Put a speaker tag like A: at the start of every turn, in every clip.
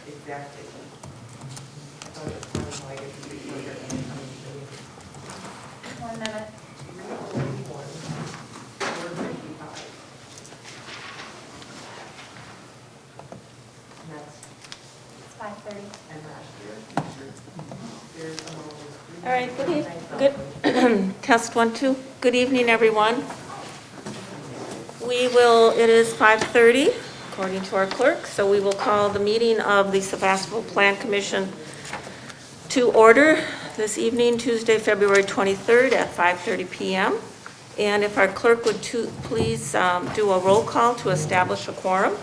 A: Exactly. I thought it was kind of like if you could look at any kind of
B: 1 minute.
A: 41, 455. And that's,
B: It's 5:30.
A: and last year, there's a moment.
C: All right, good, test 1, 2. Good evening, everyone. It is 5:30, according to our clerk, so we will call the meeting of the Sevastopol Plan Commission to order this evening, Tuesday, February 23rd at 5:30 p.m. And if our clerk would please do a roll call to establish a quorum.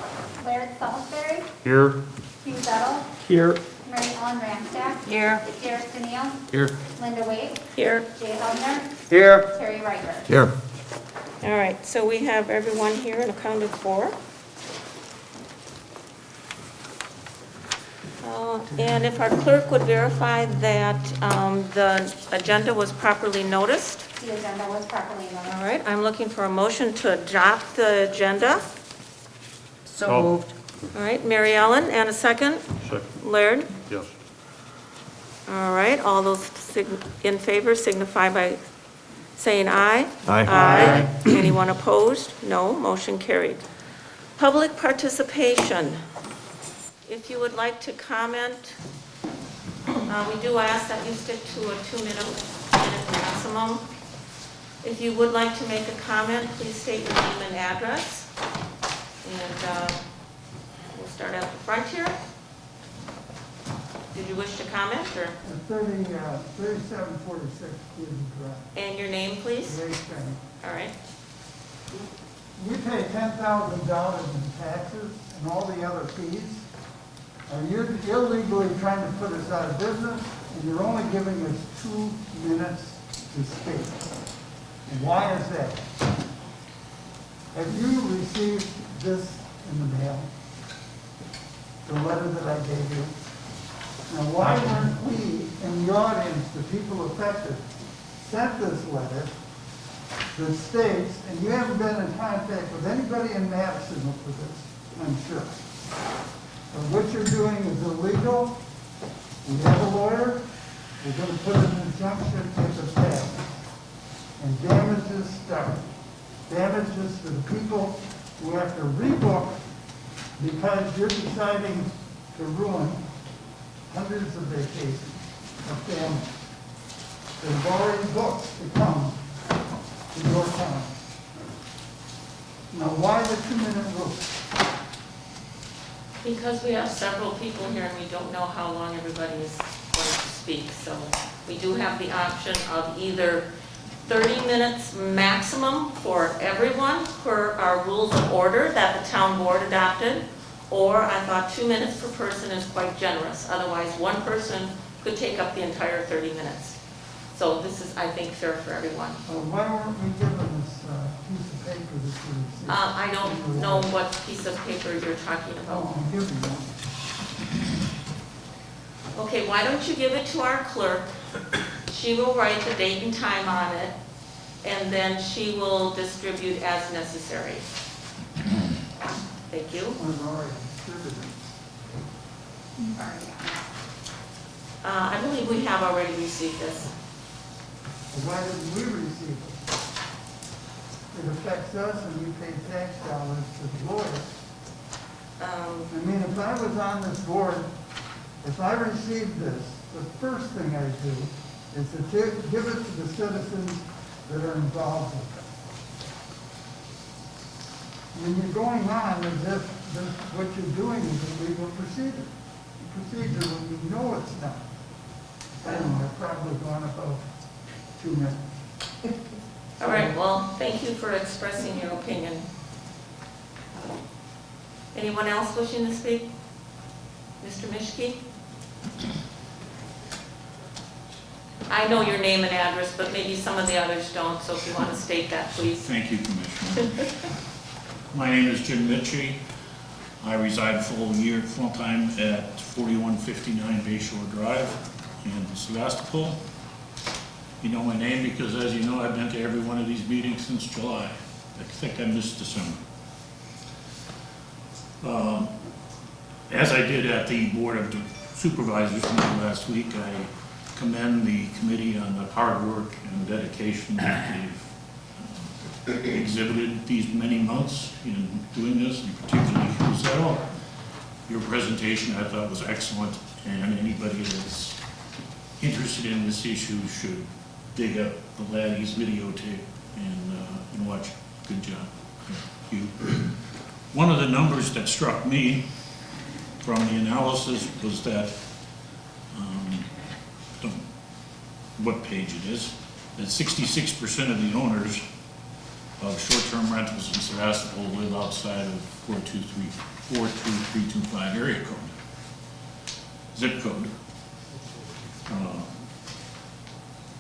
B: Laird Salisbury.
D: Here.
B: HughZettel.
D: Here.
B: Mary Ellen Ramstack.
C: Here.
B: Garrett Daniel.
D: Here.
B: Linda Wade.
C: Here.
B: Jay Hubner.
D: Here.
B: Terry Riker.
D: Here.
C: All right, so we have everyone here and accounted for. And if our clerk would verify that the agenda was properly noticed.
B: The agenda was properly noticed.
C: All right, I'm looking for a motion to adopt the agenda.
D: So moved.
C: All right, Mary Ellen, and a second?
D: Second.
C: Laird?
D: Yes.
C: All right, all those in favor signify by saying aye.
D: Aye.
C: Aye. Anyone opposed? No, motion carried. Public participation. If you would like to comment, we do ask that you stick to a 2-minute maximum. If you would like to make a comment, please state your name and address. And we'll start at the front here. Did you wish to comment, or?
E: 3746 Cleveland Drive.
C: And your name, please?
E: Ray Penny.
C: All right.
E: We pay $10,000 in taxes and all the other fees. And you're illegally trying to put us out of business, and you're only giving us 2 minutes to speak. And why is that? Have you received this in the mail? The letter that I gave you? Now, why weren't we in the audience, the people affected, sent this letter that states, and you haven't been in contact with anybody in Madison for this, I'm sure. But what you're doing is illegal. We have a lawyer. We're going to put an injunction if it passes. And damages start. Damages to the people who have to rebook because you're deciding to ruin hundreds of vacations of families that have already booked to come to your town. Now, why the 2-minute rule?
C: Because we have several people here and we don't know how long everybody is going to speak. So we do have the option of either 30 minutes maximum for everyone per our rules of order that the town board adopted, or I thought 2 minutes per person is quite generous. Otherwise, one person could take up the entire 30 minutes. So this is, I think, fair for everyone.
E: Why weren't we given this piece of paper that you received?
C: I don't know what piece of paper you're talking about.
E: Oh, I'm giving you.
C: Okay, why don't you give it to our clerk? She will write the date and time on it, and then she will distribute as necessary. Thank you.
E: I've already distributed.
C: I believe we have already received this.
E: Why didn't we receive it? It affects us and we pay tax dollars to the lawyer. I mean, if I was on this board, if I received this, the first thing I do is to give it to the citizens that are involved with it. When you're going on as if what you're doing is a legal procedure when you know it's not. I don't know, I've probably gone about 2 minutes.
C: All right, well, thank you for expressing your opinion. Anyone else wishing to speak? Mr. Mischke? I know your name and address, but maybe some of the others don't, so if you want to state that, please.
F: Thank you, Commissioner. My name is Jim Mitchie. I reside full-time at 4159 Bayshore Drive in Sevastopol. You know my name because, as you know, I've been to every one of these meetings since July. I think I missed December. As I did at the Board of Supervisors meeting last week, I commend the committee on the hard work and dedication that they've exhibited these many months in doing this, and particularly Giselle. Your presentation, I thought, was excellent, and anybody that's interested in this issue should dig up the Laddie's videotape and watch. Good job. Thank you. One of the numbers that struck me from the analysis was that, what page it is, that 66% of the owners of short-term rentals in Sevastopol live outside of 42325 area code, zip code.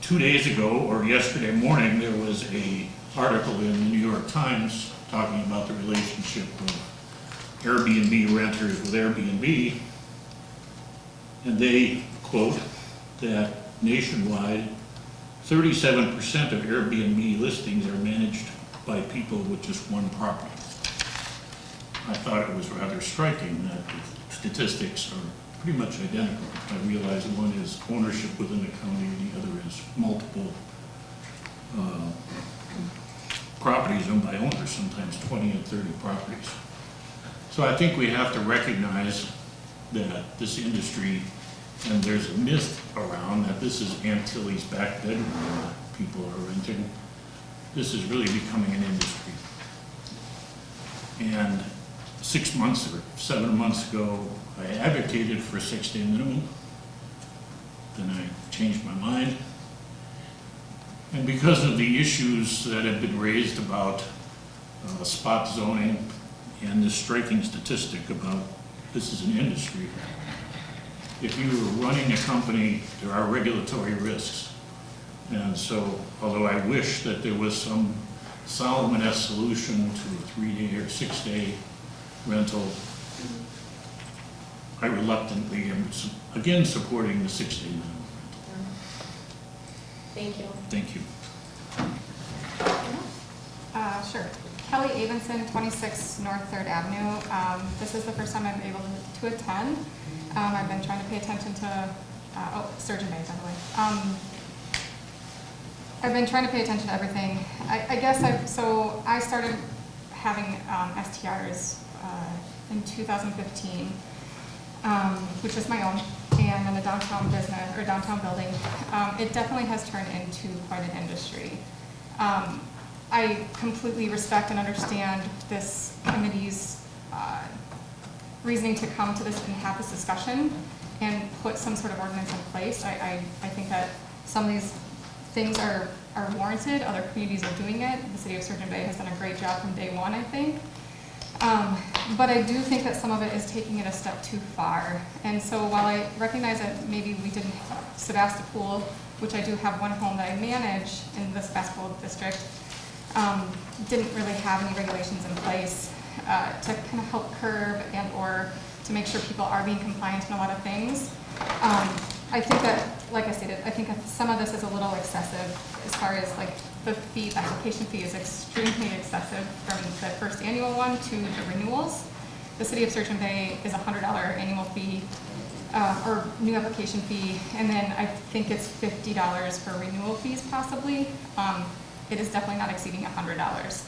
F: 2 days ago, or yesterday morning, there was an article in the New York Times talking about the relationship of Airbnb renters with Airbnb, and they quote that nationwide, 37% of Airbnb listings are managed by people with just one property. I thought it was rather striking that the statistics are pretty much identical. I realize one is ownership within the county and the other is multiple properties owned by owners, sometimes 20 and 30 properties. So I think we have to recognize that this industry, and there's a myth around that this is Aunt Tilly's back bedroom that people are renting. This is really becoming an industry. And 6 months or 7 months ago, I advocated for a 6-day minimum. Then I changed my mind. And because of the issues that have been raised about spot zoning and this striking statistic about this is an industry, if you are running a company, there are regulatory risks. And so, although I wish that there was some Solomon-esque solution to a 3-day or 6-day rental, I reluctantly am again supporting the 6-day minimum.
C: Thank you.
F: Thank you.
G: Sure. Kelly Avenson, 26 North 3rd Avenue. This is the first time I'm able to attend. I've been trying to pay attention to, Sturgeon Bay, by the way. I've been trying to pay attention to everything. I guess I started having STRs in 2015, which was my own, and in a downtown business, or downtown building. It definitely has turned into quite an industry. I completely respect and understand this committee's reasoning to come to this and have this discussion and put some sort of ordinance in place. I think that some of these things are warranted. Other communities are doing it. The city of Sturgeon Bay has done a great job from day one, I think. But I do think that some of it is taking it a step too far. And so while I recognize that maybe we didn't have Sevastopol, which I do have one home that I manage in the Sevastopol district, didn't really have any regulations in place to kind of help curb and or to make sure people are being compliant in a lot of things. I think that, like I stated, I think that some of this is a little excessive as far as like the fee, the application fee is extremely excessive from the first annual one to the renewals. The city of Sturgeon Bay is $100 annual fee or new application fee, and then I think it's $50 for renewal fees possibly. It is definitely not exceeding $100.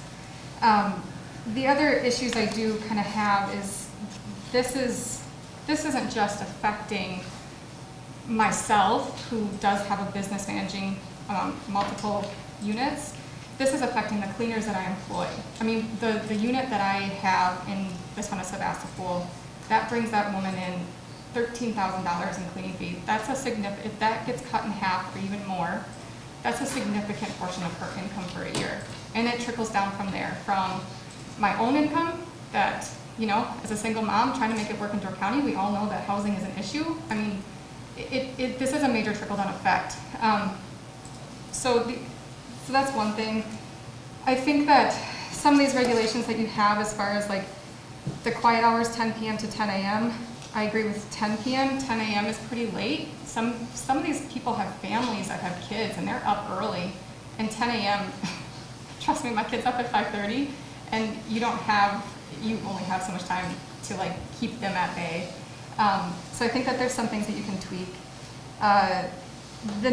G: The other issues I do kind of have is this isn't just affecting myself, who does have a business managing multiple units. This is affecting the cleaners that I employ. I mean, the unit that I have in this one of Sevastopol, that brings that woman in $13,000 in cleaning fee. That's a significant, if that gets cut in half or even more, that's a significant portion of her income for a year. And it trickles down from there, from my own income that, you know, as a single mom trying to make it work in Door County, we all know that housing is an issue. I mean, this is a major trickle-down effect. So that's one thing. I think that some of these regulations that you have as far as like the quiet hours, 10 p.m. to 10 a.m., I agree with 10 p.m. 10 a.m. is pretty late. Some of these people have families that have kids and they're up early. And 10 a.m., trust me, my kid's up at 5:30, and you only have so much time to like keep them at bay. So I think that there's some things that you can tweak. The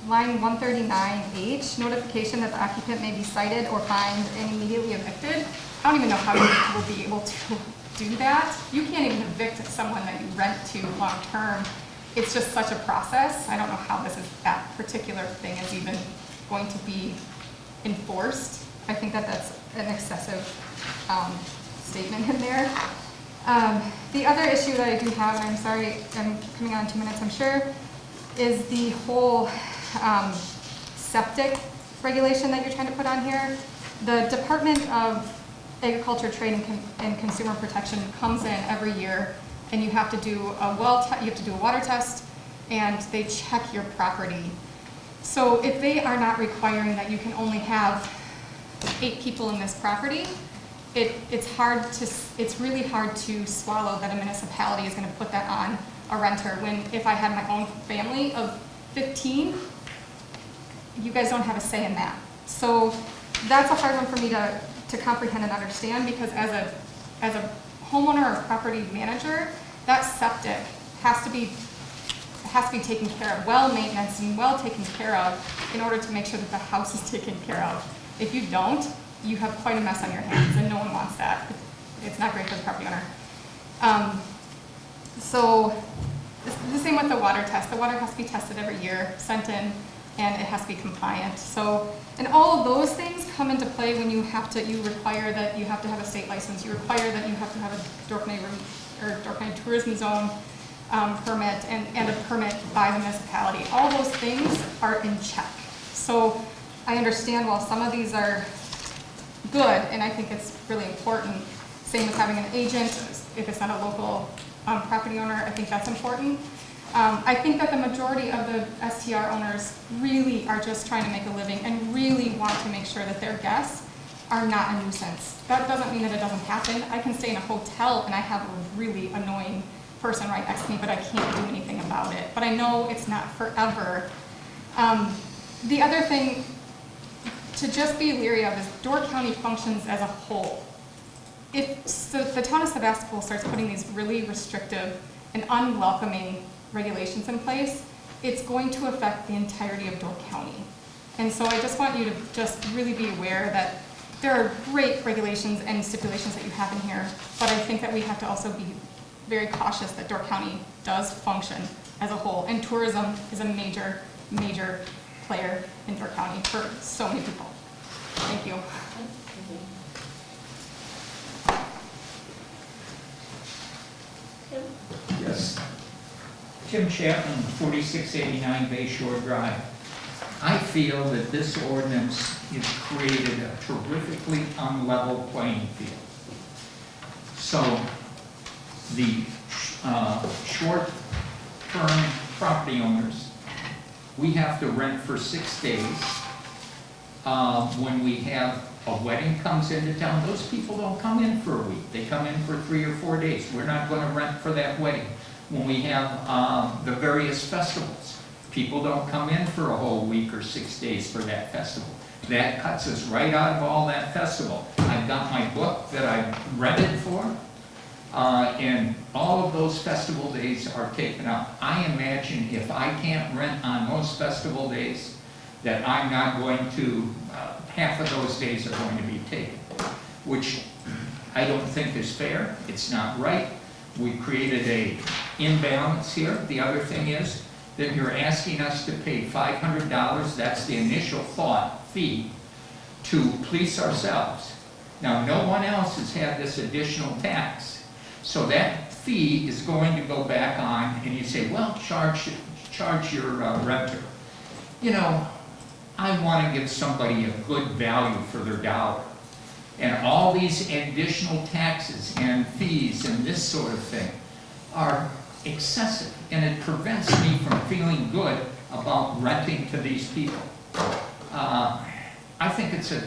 G: line 139H, notification that the occupant may be cited or fined and immediately evicted. I don't even know how you will be able to do that. You can't even evict someone that you rent to long term. It's just such a process. I don't know how that particular thing is even going to be enforced. I think that that's an excessive statement in there. The other issue that I do have, and I'm sorry, I'm coming on in 2 minutes, I'm sure, is the whole septic regulation that you're trying to put on here. The Department of Agriculture, Trade, and Consumer Protection comes in every year, and you have to do a water test, and they check your property. So if they are not requiring that you can only have 8 people in this property, it's really hard to swallow that a municipality is going to put that on a renter, when if I had my own family of 15, you guys don't have a say in that. So that's a hard one for me to comprehend and understand, because as a homeowner or property manager, that septic has to be taken care of, well maintenance and well taken care of, in order to make sure that the house is taken care of. If you don't, you have quite a mess on your hands, and no one wants that. It's not great for the property owner. So the same with the water test. The water has to be tested every year, sent in, and it has to be compliant. So, and all of those things come into play when you require that you have to have a state license. You require that you have to have a Dorkney tourism zone permit and a permit by the municipality. All those things are in check. So I understand while some of these are good, and I think it's really important, same with having an agent, if it's not a local property owner, I think that's important. I think that the majority of the STR owners really are just trying to make a living and really want to make sure that their guests are not a nuisance. That doesn't mean that it doesn't happen. I can stay in a hotel and I have a really annoying person right next to me, but I can't do anything about it. But I know it's not forever. The other thing to just be leery of is Door County functions as a whole. If the town of Sevastopol starts putting these really restrictive and unwelcoming regulations in place, it's going to affect the entirety of Door County. And so I just want you to just really be aware that there are great regulations and stipulations that you have in here, but I think that we have to also be very cautious that Door County does function as a whole. And tourism is a major, major player in Door County for so many people. Thank you.
H: Yes. Tim Chapman, 4689 Bay Shore Drive. I feel that this ordinance has created a terrifically unlevel playing field. So the short-term property owners, we have to rent for 6 days. When we have a wedding comes into town, those people don't come in for a week. They come in for 3 or 4 days. We're not going to rent for that wedding. When we have the various festivals, people don't come in for a whole week or 6 days for that festival. That cuts us right out of all that festival. I've got my book that I rented for, and all of those festival days are taken up. I imagine if I can't rent on those festival days, that I'm not going to, half of those days are going to be taken, which I don't think is fair. It's not right. We created a imbalance here. The other thing is that you're asking us to pay $500, that's the initial fee, to police ourselves. Now, no one else has had this additional tax. So that fee is going to go back on, and you say, well, charge your renter. You know, I want to give somebody a good value for their dollar. And all these additional taxes and fees and this sort of thing are excessive, and it prevents me from feeling good about renting to these people. I think it's a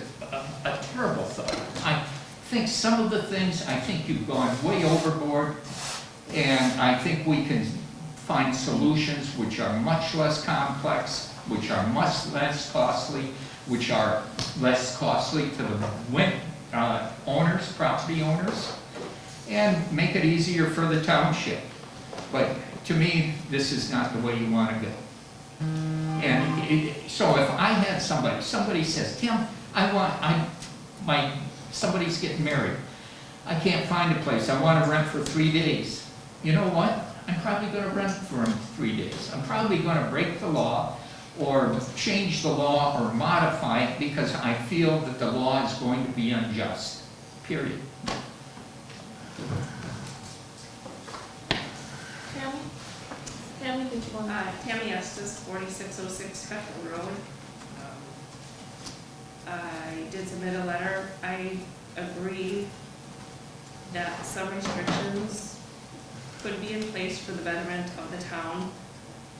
H: terrible thought. I think some of the things, I think you've gone way overboard, and I think we can find solutions which are much less complex, which are much less costly, which are less costly to the owners, property owners. and make it easier for the township. But to me, this is not the way you want to go. And so if I had somebody says, Tim, somebody's getting married. I can't find a place. I want to rent for 3 days. You know what? I'm probably going to rent for them 3 days. I'm probably going to break the law or change the law or modify it because I feel that the law is going to be unjust, period.
C: Tammy, did you want to?
I: Tammy Estes, 4606 Fetchel Road. I did submit a letter. I agree that some restrictions could be in place for the betterment of the town.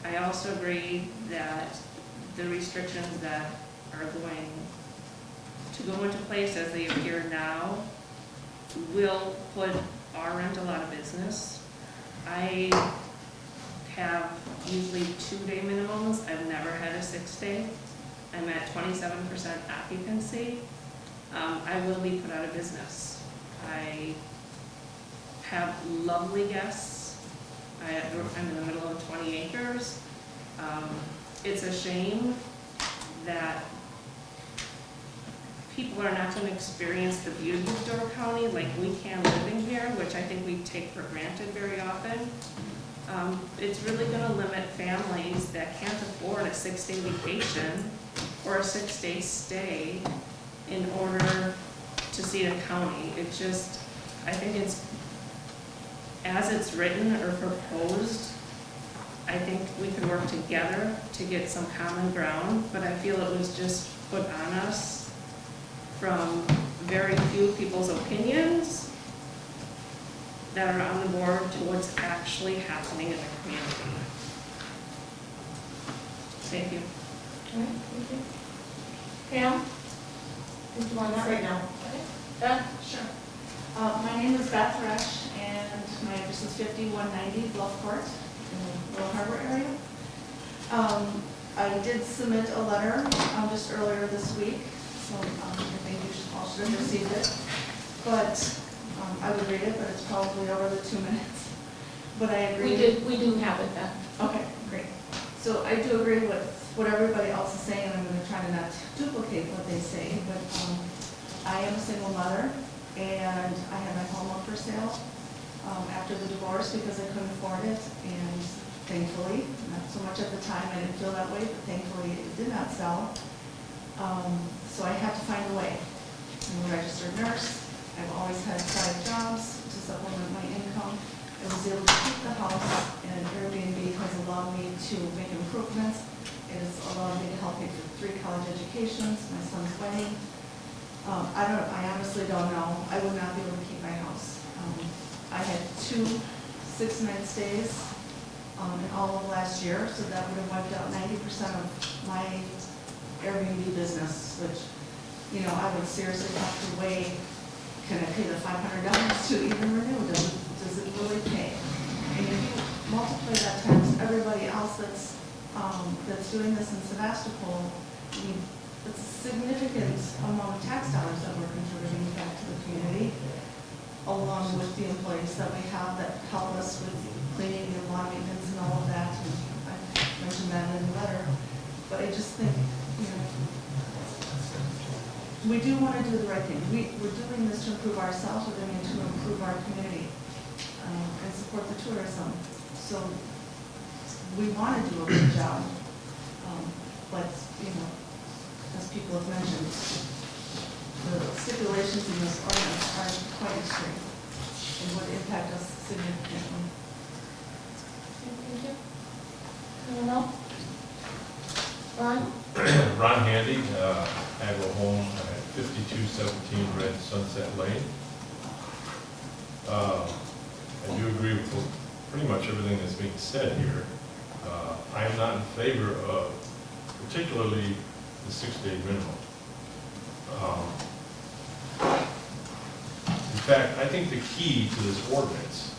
I: I also agree that the restrictions that are going to go into place as they appear now will put our rental out of business. I have usually 2-day minimums. I've never had a 6-day. I'm at 27% occupancy. I will be put out of business. I have lovely guests. I'm in the middle of 20 acres. It's a shame that people are not going to experience the beauty of Door County like we can living here, which I think we take for granted very often. It's really going to limit families that can't afford a 6-day vacation or a 6-day stay in order to see the county. It's just, I think it's, as it's written or proposed, I think we could work together to get some common ground, but I feel it was just put on us from very few people's opinions that are on the board to what's actually happening in the community. Thank you.
C: All right, thank you. Pam? Did you want to
A: Not
C: say?
A: right now.
C: Beth?
J: Sure. My name is Beth Resch, and my address is 5190 Bluffport in the Little Harbor area. I did submit a letter just earlier this week, so I think you all should have received it. But I would read it, but it's probably over the 2 minutes. But I agree.
C: We do have it then.
J: Okay, great. So I do agree with what everybody else is saying, and I'm going to try to not duplicate what they say, but I am a single mother, and I had my home up for sale after the divorce because I couldn't afford it, and thankfully, not so much at the time, I didn't feel that way, but thankfully it did not sell. So I had to find a way. I'm a registered nurse. I've always had 5 jobs to supplement my income. I was able to keep the house, and Airbnb has allowed me to make improvements. It has allowed me to help pay for 3 college educations, my son's wedding. I honestly don't know. I would not be able to keep my house. I had 2 6-night stays in all of last year, so that would have wiped out 90% of my Airbnb business, which, you know, I would seriously have to weigh, can I pay the $500 to even renew? Does it really pay? And if you multiply that times everybody else that's doing this in Sevastopol, I mean, it's a significant amount of tax dollars that we're contributing back to the community, along with the employees that we have that help us with cleaning and lawn maintenance and all of that. And I mentioned that in the letter. But I just think, you know, we do want to do the right thing. We're doing this to improve ourselves, we're doing it to improve our community and support the tourism. So we want to do a good job, but, you know, as people have mentioned, the stipulations in this ordinance are quite extreme and would impact us significantly.
C: Thank you. Anyone else? Ron?
K: Ron Handy, I have a home at 5217 Red Sunset Lane. I do agree with pretty much everything that's being said here. I am not in favor of particularly the 6-day minimum. In fact, I think the key to this ordinance,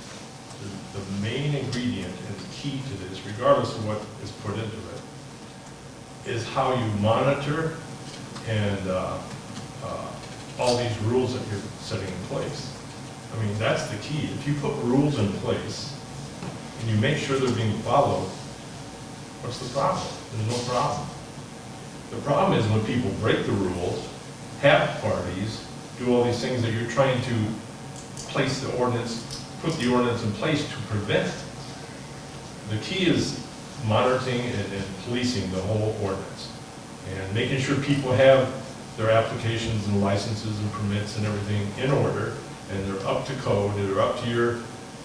K: the main ingredient and the key to this, regardless of what is put into it, is how you monitor and all these rules that you're setting in place. I mean, that's the key. If you put rules in place and you make sure they're being followed, what's the problem? There's no problem. The problem is when people break the rules, have parties, do all these things that you're trying to place the ordinance, put the ordinance in place to prevent. The key is monitoring and policing the whole ordinance and making sure people have their applications and licenses and permits and everything in order, and they're up to code, they're up to your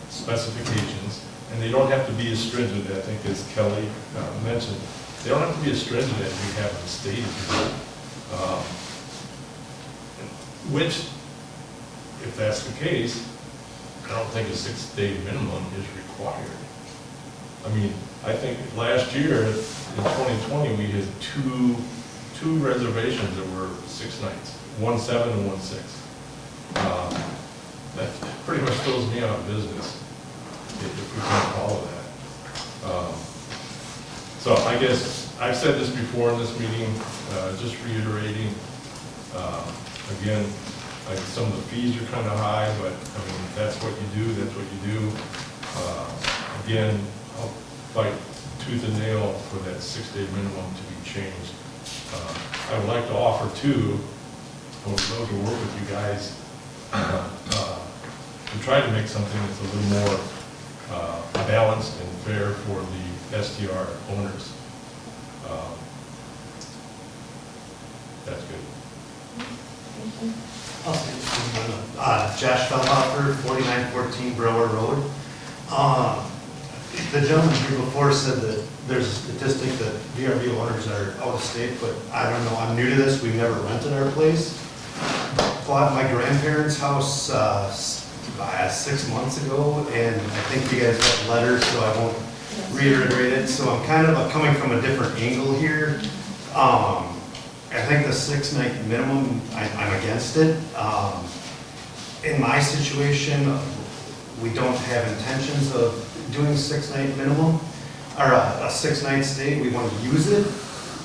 K: specifications, and they don't have to be as stringent, I think as Kelly mentioned. They don't have to be as stringent as you have in the state here. Which, if that's the case, I don't think a 6-day minimum is required. I mean, I think last year, in 2020, we had two reservations that were 6 nights, 1 7 and 1 6. That pretty much throws me out of business if we can't follow that. So I guess, I've said this before in this meeting, just reiterating, again, like some of the fees are kind of high, but I mean, if that's what you do, that's what you do. Again, I'll fight tooth and nail for that 6-day minimum to be changed. I would like to offer too, I would love to work with you guys to try to make something that's a little more balanced and fair for the STR owners. That's good.
L: Josh Feldhofer, 4914 Brewer Road. The gentleman here before said that there's a statistic that VRB owners are out of state, but I don't know, I'm new to this, we've never rented our place. Bought my grandparents' house 6 months ago, and I think you guys got letters, so I won't reiterate it. So I'm kind of coming from a different angle here. I think the 6-night minimum, I'm against it. In my situation, we don't have intentions of doing a 6-night minimum, or a 6-night stay. We want to use it,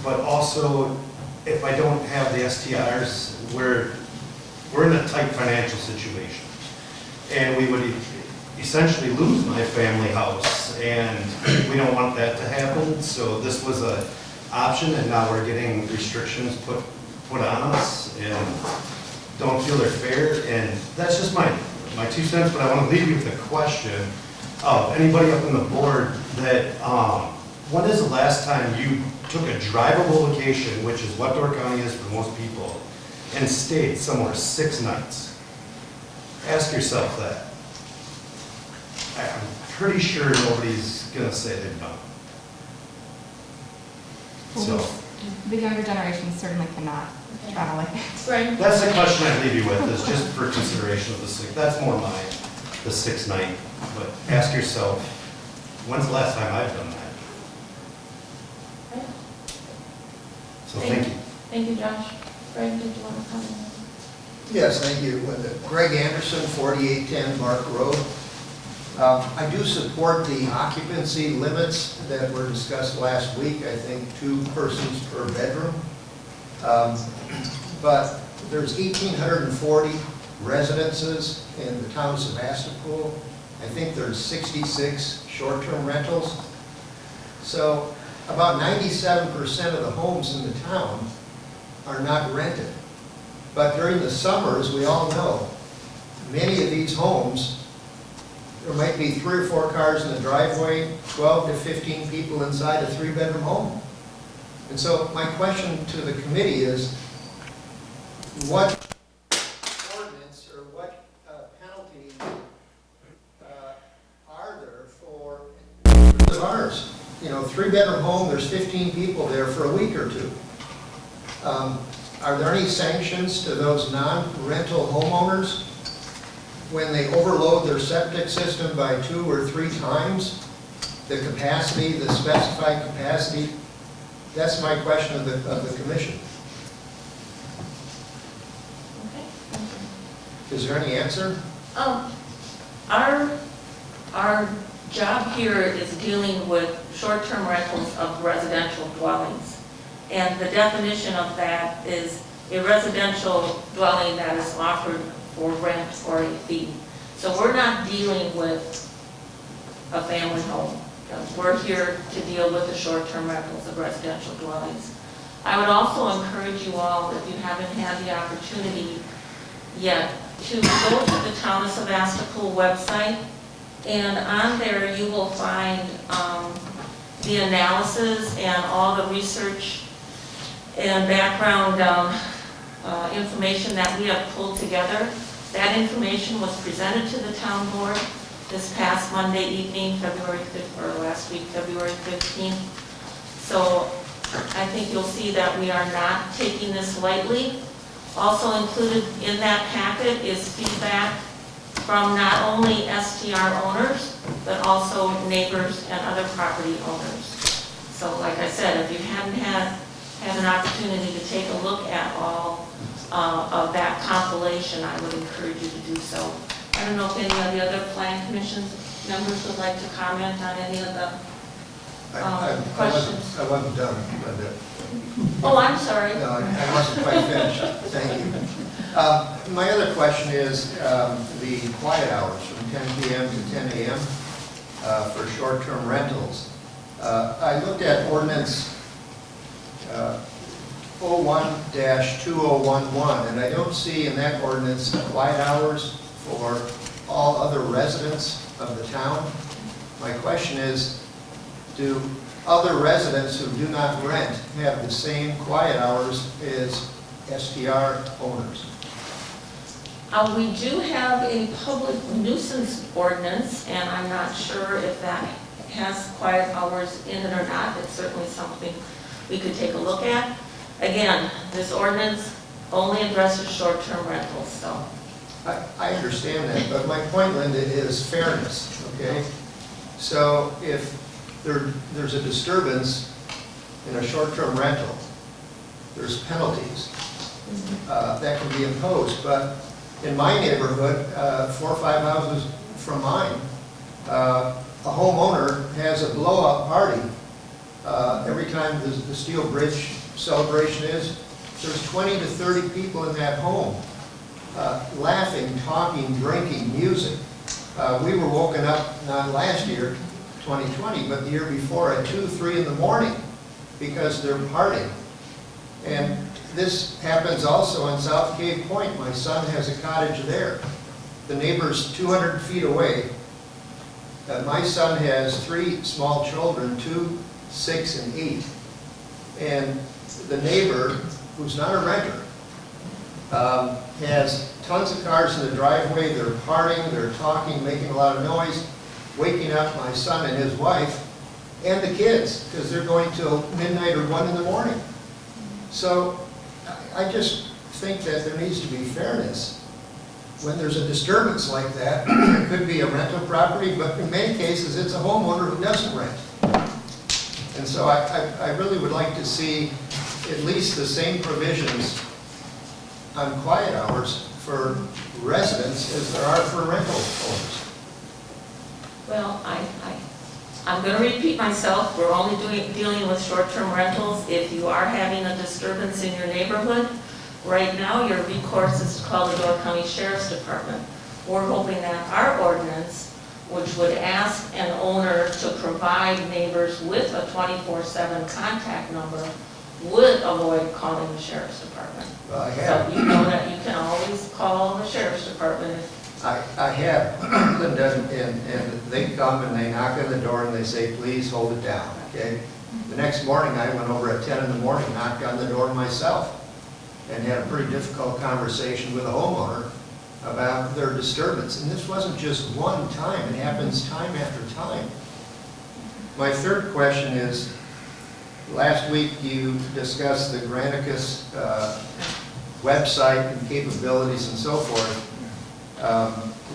L: but also if I don't have the STRs, we're in a tight financial situation. And we would essentially lose my family house, and we don't want that to happen. So this was an option, and now we're getting restrictions put on us, and don't feel they're fair. And that's just my 2 cents, but I want to leave you with a question of anybody up on the board that, when is the last time you took a drivable vacation, which is what Door County is for most people, and stayed somewhere 6 nights? Ask yourself that. I'm pretty sure nobody's gonna say they've done it. So,
G: The younger generation certainly cannot travel like that.
C: Right.
L: that's the question I leave you with, is just for consideration of the 6, that's more the 6-night, but ask yourself, when's the last time I've done that? So thank you.
C: Thank you, Josh. Greg, did you want to comment?
M: Yes, thank you. Greg Anderson, 4810 Mark Road. I do support the occupancy limits that were discussed last week. I think 2 persons per bedroom. But there's 1,840 residences in the town of Sevastopol. I think there's 66 short-term rentals. So about 97% of the homes in the town are not rented. But during the summers, we all know, many of these homes, there might be 3 or 4 cars in the driveway, 12 to 15 people inside a 3-bedroom home. And so my question to the committee is, what ordinance or what penalties are there for ours? You know, 3-bedroom home, there's 15 people there for a week or 2. Are there any sanctions to those non-rental homeowners when they overload their septic system by 2 or 3 times the capacity, the specified capacity? That's my question of the commission.
C: Okay, thank you.
M: Is there any answer?
C: Our job here is dealing with short-term rentals of residential dwellings. And the definition of that is a residential dwelling that is offered for rent or a fee. So we're not dealing with a family home. We're here to deal with the short-term rentals of residential dwellings. I would also encourage you all, if you haven't had the opportunity yet, to go to the Town of Sevastopol website, and on there you will find the analysis and all the research and background information that we have pulled together. That information was presented to the town board this past Monday evening, February 5th, or last week, February 15th. So I think you'll see that we are not taking this lightly. Also included in that packet is feedback from not only STR owners, but also neighbors and other property owners. So like I said, if you hadn't had an opportunity to take a look at all of that compilation, I would encourage you to do so. I don't know if any of the other plan commission members would like to comment on any of the questions.
M: I wasn't done, Linda.
C: Oh, I'm sorry.
M: No, I wasn't quite finished. Thank you. My other question is the quiet hours from 10 p.m. to 10 a.m. For short-term rentals. I looked at ordinance 01-2011, and I don't see in that ordinance quiet hours for all other residents of the town. My question is, do other residents who do not rent have the same quiet hours as STR owners?
C: We do have a public nuisance ordinance, and I'm not sure if that has quiet hours in it or not. It's certainly something we could take a look at. Again, this ordinance only addresses short-term rentals, so.
M: I understand that, but my point, Linda, is fairness, okay? So if there's a disturbance in a short-term rental, there's penalties that can be imposed. But in my neighborhood, 4 or 5 houses from mine, a homeowner has a blow-up party every time the Steel Bridge celebration is. There's 20 to 30 people in that home laughing, talking, drinking, music. We were woken up, not last year, 2020, but the year before at 2, 3 in the morning because they're partying. And this happens also on South Cave Point. My son has a cottage there. The neighbor's 200 feet away. My son has 3 small children, 2, 6, and 8. And the neighbor, who's not a renter, has tons of cars in the driveway. They're partying, they're talking, making a lot of noise, waking up my son and his wife and the kids because they're going till midnight or 1 in the morning. So I just think that there needs to be fairness. When there's a disturbance like that, it could be a rental property, but in many cases it's a homeowner who doesn't rent. And so I really would like to see at least the same provisions on quiet hours for residents as there are for rental owners.
C: Well, I'm going to repeat myself. We're only dealing with short-term rentals. If you are having a disturbance in your neighborhood, right now your recourse is to call the Door County Sheriff's Department. We're hoping that our ordinance, which would ask an owner to provide neighbors with a 24/7 contact number, would avoid calling the Sheriff's Department.
M: Well, I have.
C: So you know that you can always call the Sheriff's Department.
M: I have, Linda, and they come and they knock on the door and they say, please hold it down, okay? The next morning, I went over at 10 in the morning, knocked on the door myself, and had a pretty difficult conversation with a homeowner about their disturbance. And this wasn't just one time, it happens time after time. My third question is, last week you discussed the Granicus website and capabilities and so forth,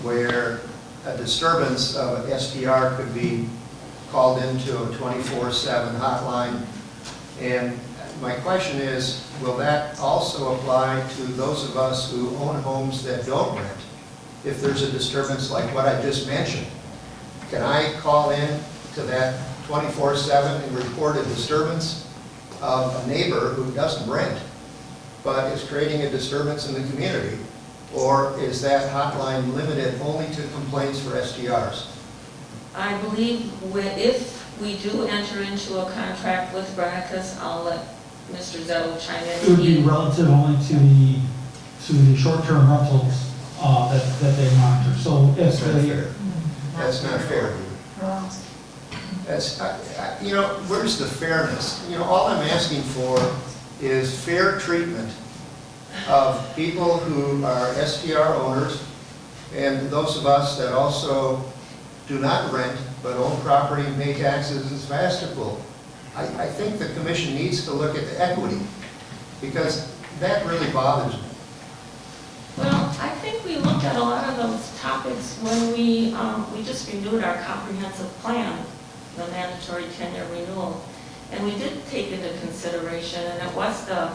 M: where a disturbance of STR could be called into a 24/7 hotline. And my question is, will that also apply to those of us who own homes that don't rent? If there's a disturbance like what I just mentioned, can I call in to that 24/7 and report a disturbance of a neighbor who doesn't rent, but is creating a disturbance in the community? Or is that hotline limited only to complaints for STRs?
C: I believe if we do enter into a contract with Granicus, I'll let Mr. Zettel chime in.
N: It would be relative only to the short-term rentals that they monitor. So if
M: That's not
N: they,
M: fair. That's not fair. That's, you know, where's the fairness? You know, all I'm asking for is fair treatment of people who are STR owners and those of us that also do not rent but own property and pay taxes in Sevastopol. I think the commission needs to look at the equity because that really bothers me.
C: Well, I think we looked at a lot of those topics when we just renewed our comprehensive plan, the mandatory 10-year renewal. And we did take into consideration, and it was the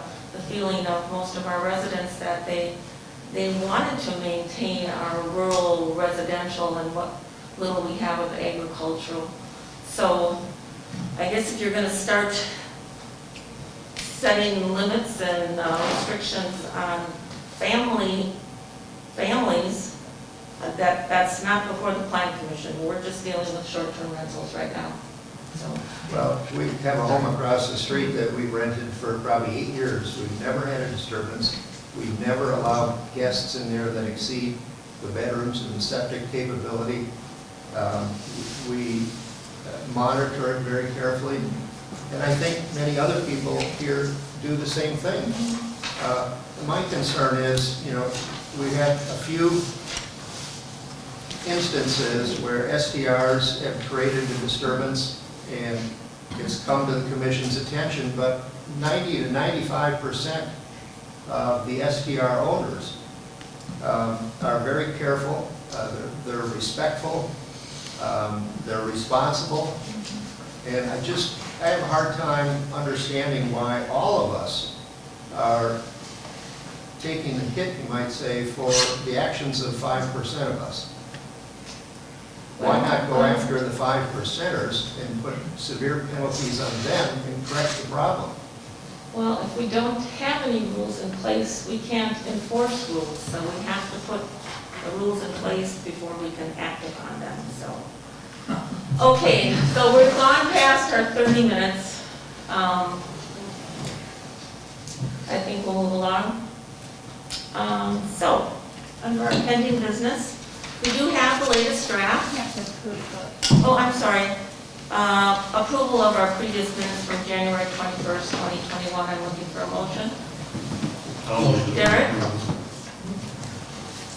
C: feeling of most of our residents that they wanted to maintain our rural residential and what little we have of agricultural. So I guess if you're going to start setting limits and restrictions on families, that's not before the plan commission. We're just dealing with short-term rentals right now. So.
M: Well, we have a home across the street that we've rented for probably 8 years. We've never had a disturbance. We've never allowed guests in there that exceed the bedrooms and the septic capability. We monitor it very carefully. And I think many other people here do the same thing. My concern is, you know, we had a few instances where SDRs have created a disturbance and it's come to the commission's attention, but 90 to 95% of the SDR owners are very careful, they're respectful, they're responsible, and I have a hard time understanding why all of us are taking the hit, you might say, for the actions of 5% of us. Why not go after the 5%ers and put severe penalties on them and correct the problem?
C: Well, if we don't have any rules in place, we can't enforce rules, so we have to put the rules in place before we can act upon them, so. Okay, so we've gone past our 30 minutes. I think we'll move along. So, under our pending business, we do have the latest draft. Oh, I'm sorry. Approval of our previous minutes from January 21st, 2021. I'm looking for a motion. Derek?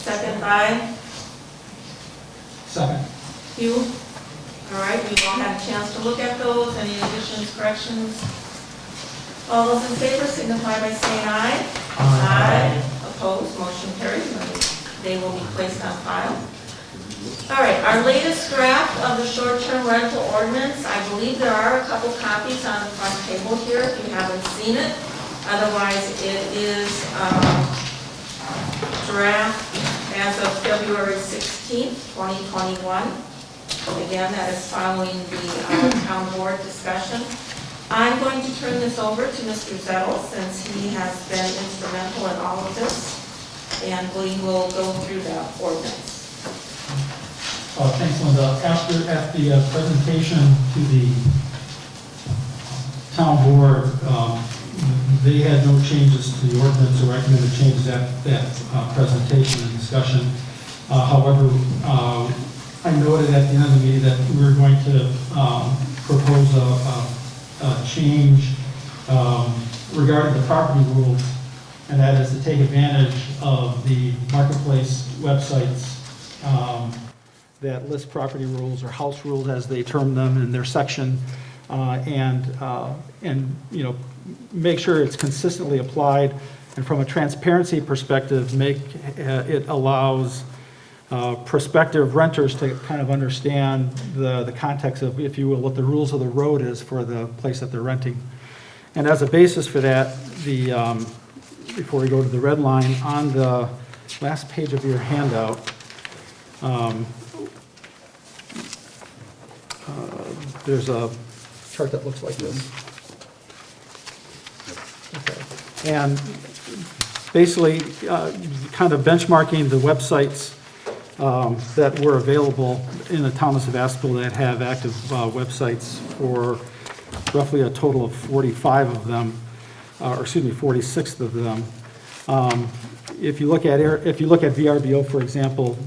C: Second by?
N: second.
C: Hugh? All right, we've all had a chance to look at those. Any additions, corrections? All those in favor signify by saying aye. Aye. Opposed, motion carries. They will be placed on file. All right, our latest draft of the short-term rental ordinance. I believe there are a couple copies on the front table here if you haven't seen it. Otherwise, it is draft as of February 16th, 2021. Again, that is following the town board discussion. I'm going to turn this over to Mr. Zettel since he has been instrumental in all of this, and we will go through that ordinance.
N: Thanks, Linda. At the presentation to the town board, they had no changes to the ordinance or recommended changes at that presentation and discussion. However, I noted at the end of the meeting that we were going to propose a change regarding the property rules, and that is to take advantage of the marketplace websites that list property rules or house rules as they term them in their section, and you know, make sure it's consistently applied, and from a transparency perspective, it allows prospective renters to kind of understand the context of, if you will, what the rules of the road is for the place that they're renting. And as a basis for that, before we go to the red line, on the last page of your handout, there's a chart that looks like this. Okay. And basically kind of benchmarking the websites that were available in the town of Sevastopol that have active websites for roughly a total of 45 of them, or excuse me, 46 of them. If you look at VRBO, for example,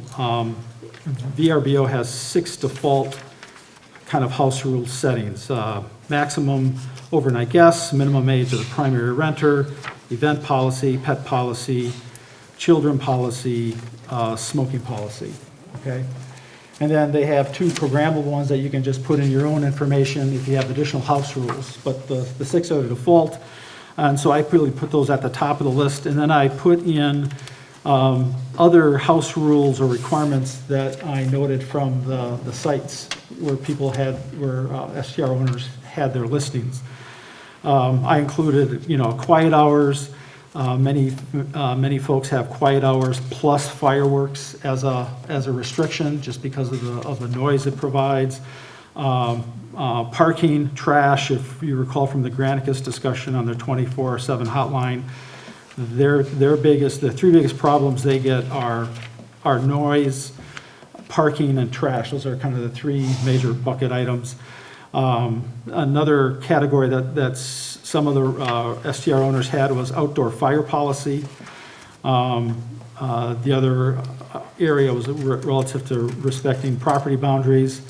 N: VRBO has 6 default kind of house rule settings. Maximum overnight guests, minimum age of the primary renter, event policy, pet policy, children policy, smoking policy, okay? And then they have 2 programmable ones that you can just put in your own information if you have additional house rules, but the 6 are the default. And so I really put those at the top of the list, and then I put in other house rules or requirements that I noted from the sites where people had, where STR owners had their listings. I included, quiet hours. Many folks have quiet hours plus fireworks as a restriction, just because of the noise it provides. Parking, trash, if you recall from the Granicus discussion on their 24/7 hotline, the 3 biggest problems they get are noise, parking, and trash. Those are kind of the 3 major bucket items. Another category that some of the STR owners had was outdoor fire policy. The other area was relative to respecting property boundaries.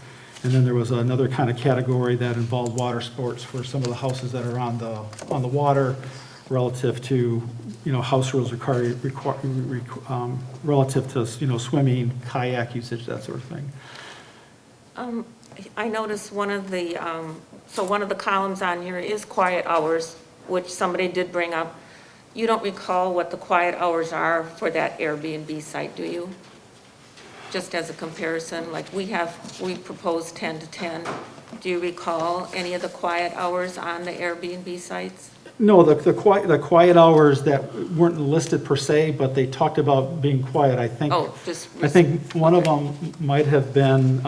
N: And then there was another kind of category that involved water sports for some of the houses that are on the water, relative to, house rules relative to, swimming, kayak usage, that sort of thing.
C: I noticed one of the columns on here is quiet hours, which somebody did bring up. You don't recall what the quiet hours are for that Airbnb site, do you? Just as a comparison, like we proposed 10 to 10. Do you recall any of the quiet hours on the Airbnb sites?
N: No, the quiet hours that weren't listed per se, but they talked about being quiet, I think.
C: Oh,
N: I think one of them might have been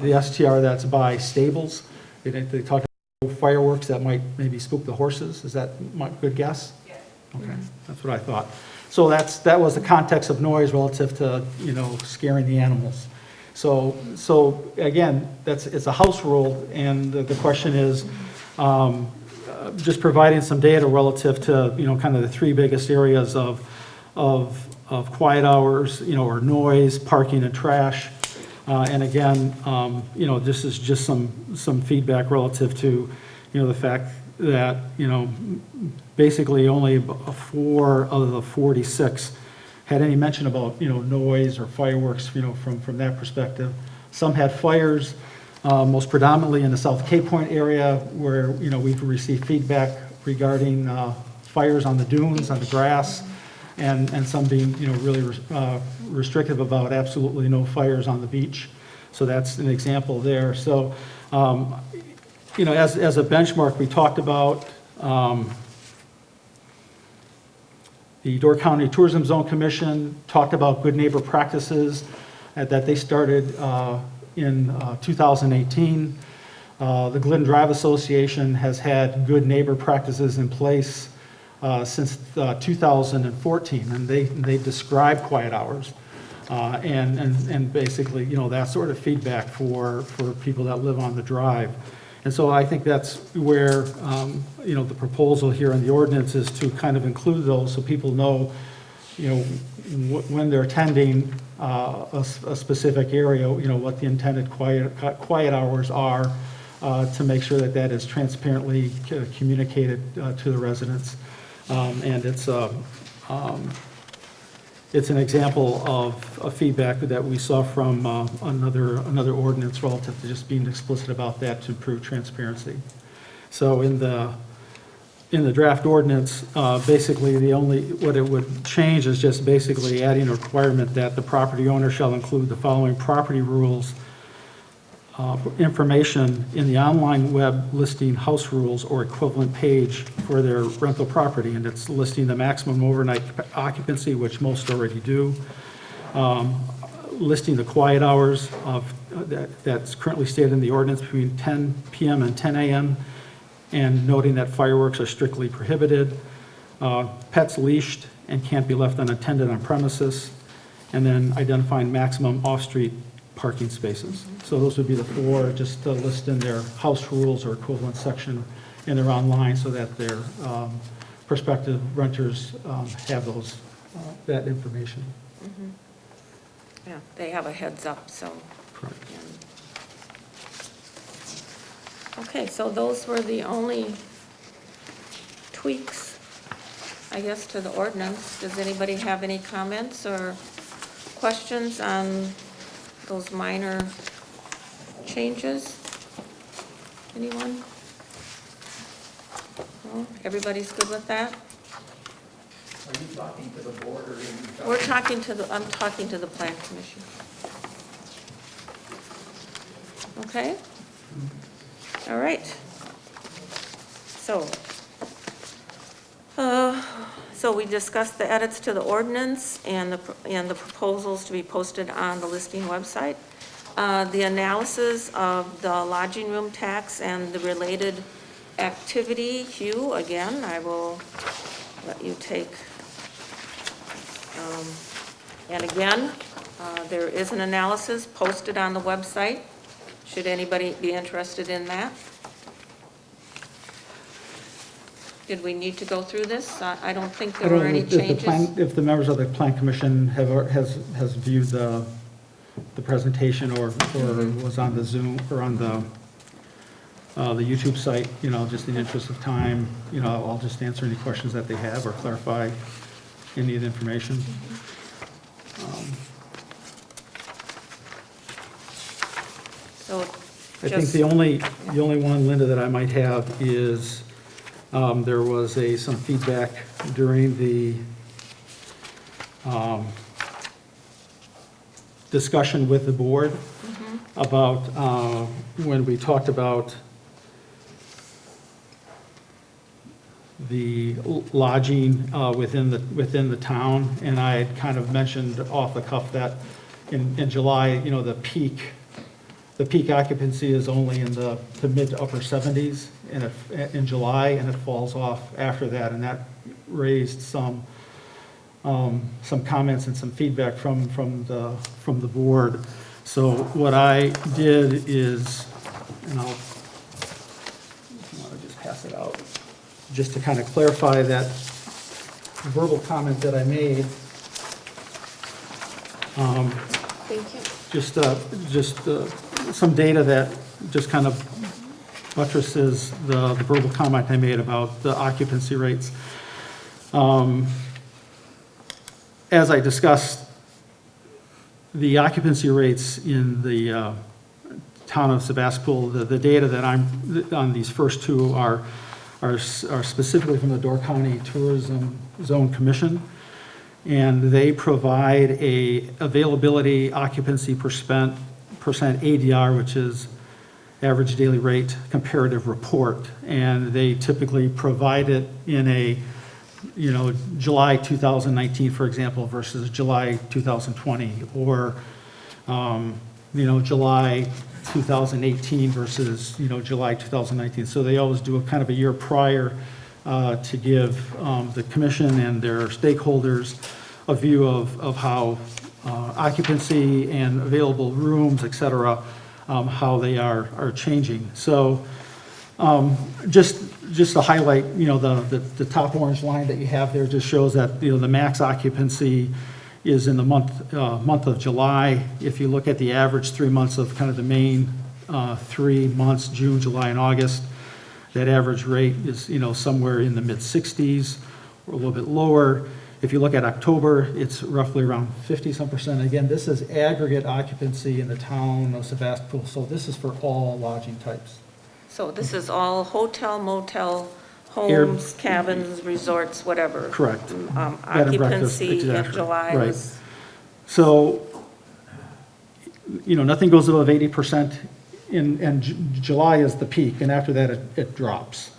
N: the STR that's by stables. They talked about fireworks that might maybe spook the horses. Is that my good guess?
A: Yes.
N: Okay, that's what I thought. So that was the context of noise relative to, scaring the animals. So again, it's a house rule, and the question is just providing some data relative to, kind of the 3 biggest areas of quiet hours, or noise, parking, and trash. And again, this is just some feedback relative to, the fact that, basically only 4 of the 46 had any mention about, noise or fireworks, from that perspective. Some had fires, most predominantly in the South Cape Point area, where, we've received feedback regarding fires on the dunes, on the grass, and some being, really restrictive about absolutely no fires on the beach. So that's an example there. So, as a benchmark, we talked about the Door County Tourism Zone Commission talked about good neighbor practices that they started in 2018. The Glidden Drive Association has had good neighbor practices in place since 2014, and they describe quiet hours and basically, that sort of feedback for people that live on the drive. And so I think that's where, the proposal here in the ordinance is to kind of include those so people know, when they're attending a specific area, what the intended quiet hours are, to make sure that is transparently communicated to the residents. And it's an example of feedback that we saw from another ordinance relative to just being explicit about that to improve transparency. So in the draft ordinance, basically what it would change is just basically adding a requirement that the property owner shall include the following property rules information in the online web listing house rules or equivalent page for their rental property, and it's listing the maximum overnight occupancy, which most already do, listing the quiet hours that's currently stated in the ordinance between 10 p.m. and 10 a.m., and noting that fireworks are strictly prohibited, pets leashed and can't be left unattended on premises, and then identifying maximum off-street parking spaces. So those would be the 4, just to list in their house rules or equivalent section, and they're online so that their prospective renters have those, that information.
C: Yeah, they have a heads up, so.
N: Correct.
C: Okay, so those were the only tweaks, I guess, to the ordinance. Does anybody have any comments or questions on those minor changes? Anyone? No? Everybody's good with that?
H: Are you talking to the board or are you
C: We're talking to the, I'm talking to the Plan Commission. Okay? All right. So we discussed the edits to the ordinance and the proposals to be posted on the listing website. The analysis of the lodging room tax and the related activity, Hugh, again, I will let you take. And again, there is an analysis posted on the website, should anybody be interested in that. Did we need to go through this? I don't think there were any changes.
N: If the members of the Plan Commission has viewed the presentation or was on the Zoom or on the YouTube site, just in the interest of time, I'll just answer any questions that they have or clarify any of the information.
C: So
N: I think the only one, Linda, that I might have is, there was some feedback during the discussion with the board about when we talked about the lodging within the town, and I had kind of mentioned off the cuff that in July, the peak occupancy is only in the mid to upper 70s in July, and it falls off after that, and that raised some comments and some feedback from the board. So what I did is, and I'll just pass it out, just to kind of clarify that verbal comment that I made.
C: thank you.
N: Just some data that just kind of buttresses the verbal comment I made about the occupancy rates. As I discussed, the occupancy rates in the town of Sevastopol, the data that I'm on these first two are specifically from the Door County Tourism Zone Commission, and they provide a availability occupancy percent ADR, which is average daily rate comparative report, and they typically provide it in a July 2019, for example, versus July 2020, or July 2018 versus July 2019. So they always do a kind of a year prior to give the commission and their stakeholders a view of how occupancy and available rooms, et cetera, how they are changing. So just to highlight, the top orange line that you have there just shows that the max occupancy is in the month of July. If you look at the average 3 months of kind of the main 3 months, June, July, and August, that average rate is somewhere in the mid-60s or a little bit lower. If you look at October, it's roughly around 50-some%. Again, this is aggregate occupancy in the town of Sevastopol, so this is for all lodging types.
C: So this is all hotel, motel, homes, cabins, resorts, whatever.
N: Correct. Bed and breakfast,
C: Occupancy in
N: exactly.
C: July
N: Right.
C: was,
N: So, nothing goes above 80%, and July is the peak, and after that, it drops.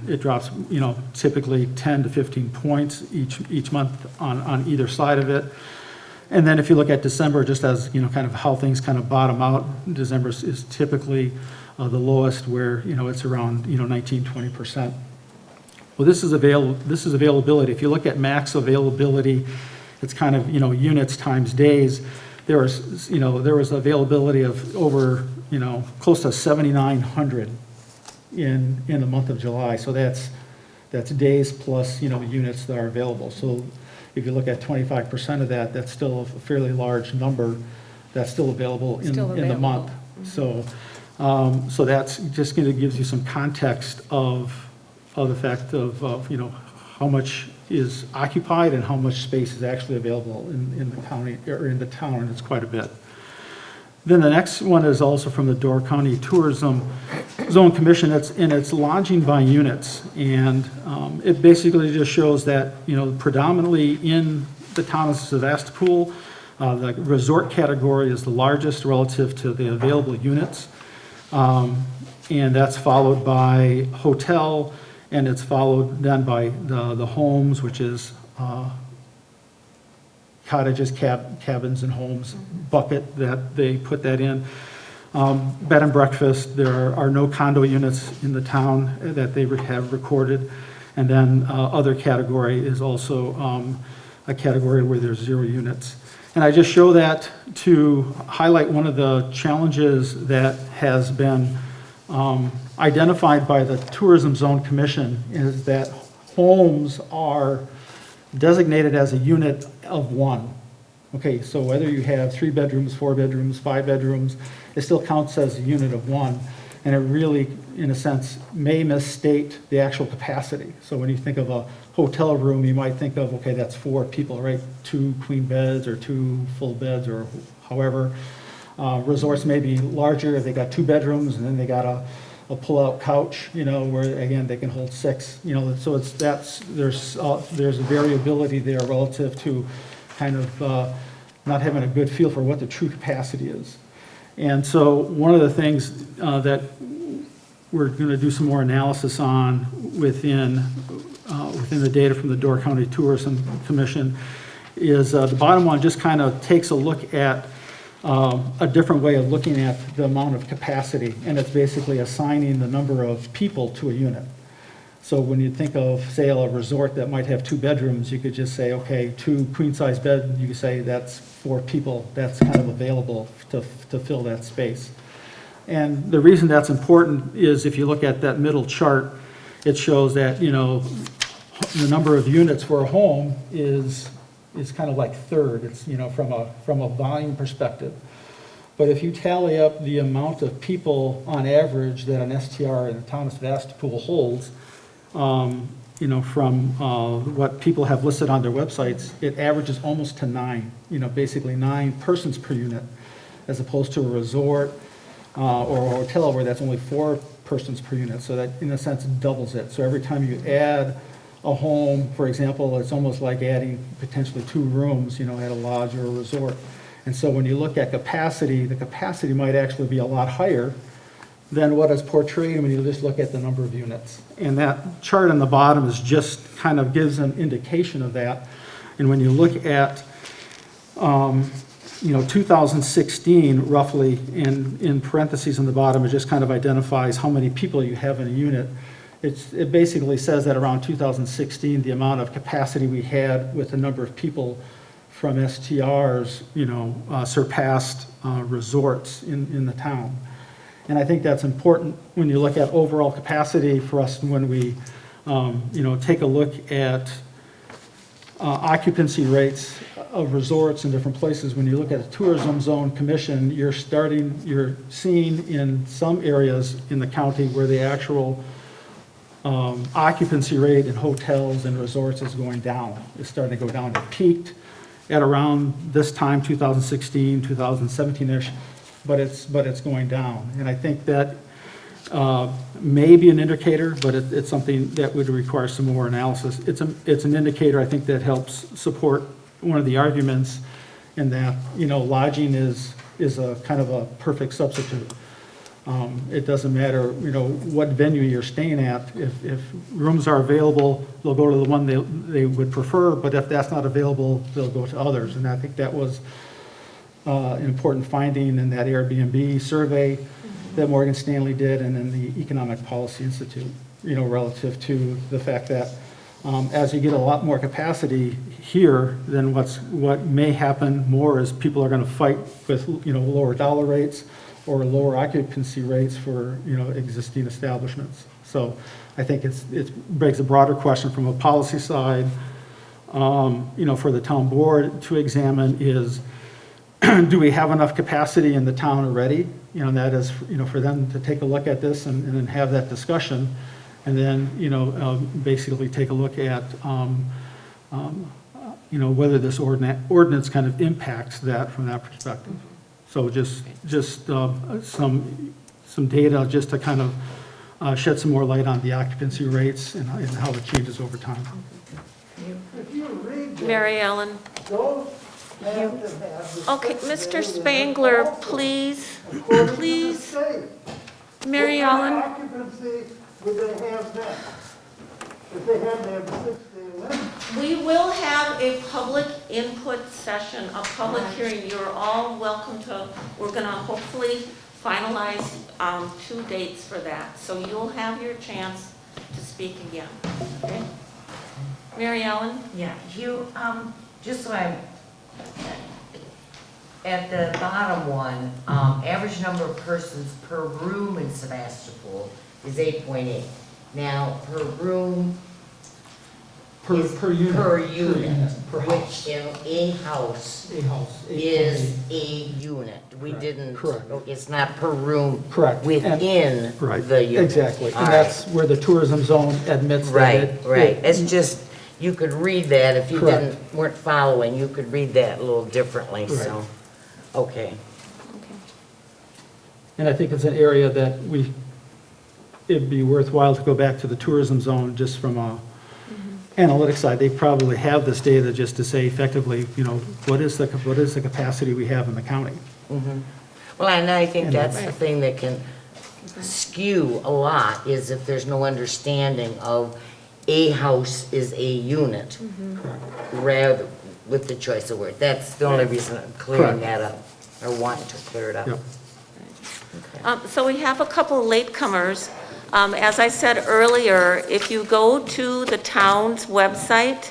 N: It drops, typically 10 to 15 points each month on either side of it. And then if you look at December, just as, kind of how things kind of bottom out, December is typically the lowest, where, it's around, 19, 20%.
O: Well, this is availability. If you look at max availability, it's kind of, units times days. There was availability of over, close to 7,900 in the month of July. So that's days plus, units that are available. So if you look at 25% of that, that's still a fairly large number that's still available in the month. So, so that's just going to give you some context of the fact of, how much is occupied and how much space is actually available in the county, or in the town, and it's quite a bit. Then the next one is also from the Door County Tourism Zone Commission. It's lodging by units, and it basically just shows that, predominantly in the town of Sevastopol, the resort category is the largest relative to the available units, and that's followed by hotel, and it's followed then by the homes, which is cottages, cabins, and homes bucket that they put that in. Bed and breakfast, there are no condo units in the town that they have recorded. And then other category is also a category where there's 0 units. And I just show that to highlight one of the challenges that has been identified by the Tourism Zone Commission, is that homes are designated as a unit of 1. Okay, so whether you have 3 bedrooms, 4 bedrooms, 5 bedrooms, it still counts as a unit of 1. And it really, in a sense, may misstate the actual capacity. So when you think of a hotel room, you might think of, okay, that's 4 people, right? 2 queen beds or 2 full beds, or however. Resorts may be larger, they got 2 bedrooms, and then they got a pull-out couch, where again they can hold 6. So there's a variability there relative to kind of not having a good feel for what the true capacity is. And so one of the things that we're going to do some more analysis on within the data from the Door County Tourism Commission is the bottom one just kind of takes a look at a different way of looking at the amount of capacity, and it's basically assigning the number of people to a unit. So when you think of, say, a resort that might have 2 bedrooms, you could just say, okay, 2 queen-size beds, you could say that's 4 people, that's kind of available to fill that space. And the reason that's important is if you look at that middle chart, it shows that, the number of units for a home is kind of like third. It's, from a volume perspective. But if you tally up the amount of people on average that an STR in the town of Sevastopol holds, from what people have listed on their websites, it averages almost to 9, basically 9 persons per unit, as opposed to a resort or a hotel where that's only 4 persons per unit. So that, in a sense, doubles it. So every time you add a home, for example, it's almost like adding potentially 2 rooms, at a lodge or a resort. And so when you look at capacity, the capacity might actually be a lot higher than what is portrayed when you just look at the number of units. And that chart on the bottom is just kind of gives an indication of that. And when you look at, 2016 roughly, in parentheses on the bottom, it just kind of identifies how many people you have in a unit. It basically says that around 2016, the amount of capacity we had with the number of people from STRs, surpassed resorts in the town. And I think that's important when you look at overall capacity for us when we, take a look at occupancy rates of resorts in different places. When you look at the Tourism Zone Commission, you're seeing in some areas in the county where the actual occupancy rate in hotels and resorts is going down. It's starting to go down. It peaked at around this time, 2016, 2017-ish, but it's going down. And I think that may be an indicator, but it's something that would require some more analysis. It's an indicator, I think, that helps support one of the arguments in that, lodging is a kind of a perfect substitute. It doesn't matter, what venue you're staying at. If rooms are available, they'll go to the one they would prefer, but if that's not available, they'll go to others. And I think that was an important finding in that Airbnb survey that Morgan Stanley did, and then the Economic Policy Institute. relative to the fact that as you get a lot more capacity here, then what may happen more is people are going to fight with, lower dollar rates or lower occupancy rates for, existing establishments. So I think it begs a broader question from a policy side, for the town board to examine is, do we have enough capacity in the town already? That is, for them to take a look at this and then have that discussion. And then, basically take a look at, whether this ordinance kind of impacts that from that perspective. So just some data just to kind of shed some more light on the occupancy rates and how it changes over time.
E: If you read that,
C: Mary Ellen?
E: those have to have the
C: Okay,
E: 6
C: Mr.
E: days and
C: Spangler,
E: also,
C: please,
E: according to the
C: please.
E: state.
C: Mary
E: What kind
C: Ellen?
E: of occupancy would they have then? If they had to have a 6-day limit?
C: We will have a public input session, a public hearing. You're all welcome to, we're going to hopefully finalize 2 dates for that. So you'll have your chance to speak again. Okay? Mary Ellen?
D: Yeah, just so I'm, at the bottom one, average number of persons per room in Sevastopol is 8.8. Now, per room is
O: Per unit.
D: per unit,
O: Per
D: which
O: house.
D: in a house
O: A house.
D: is a unit. We
O: Correct.
D: didn't,
O: Correct.
D: it's not per room
O: Correct. And-
D: within
O: Right,
D: the unit.
O: exactly.
D: All
O: And
D: right.
O: that's where the tourism zone admits that
D: Right,
O: it.
D: right. It's just, you could read that if you
O: Correct.
D: weren't following, you could read that a little differently, so,
O: Right.
D: okay.
O: And I think it's an area that it'd be worthwhile to go back to the tourism zone just from a analytics side. They probably have this data just to say effectively, what is the capacity we have in the county?
D: Mhm. Well, and I think
O: And-
D: that's the thing that can skew a lot, is if there's no understanding of a house is a unit, rather, with the choice of word. That's the only reason I'm clearing
O: Correct.
D: that up, or wanting to clear it up.
O: Yep.
C: So we have a couple latecomers. As I said earlier, if you go to the town's website,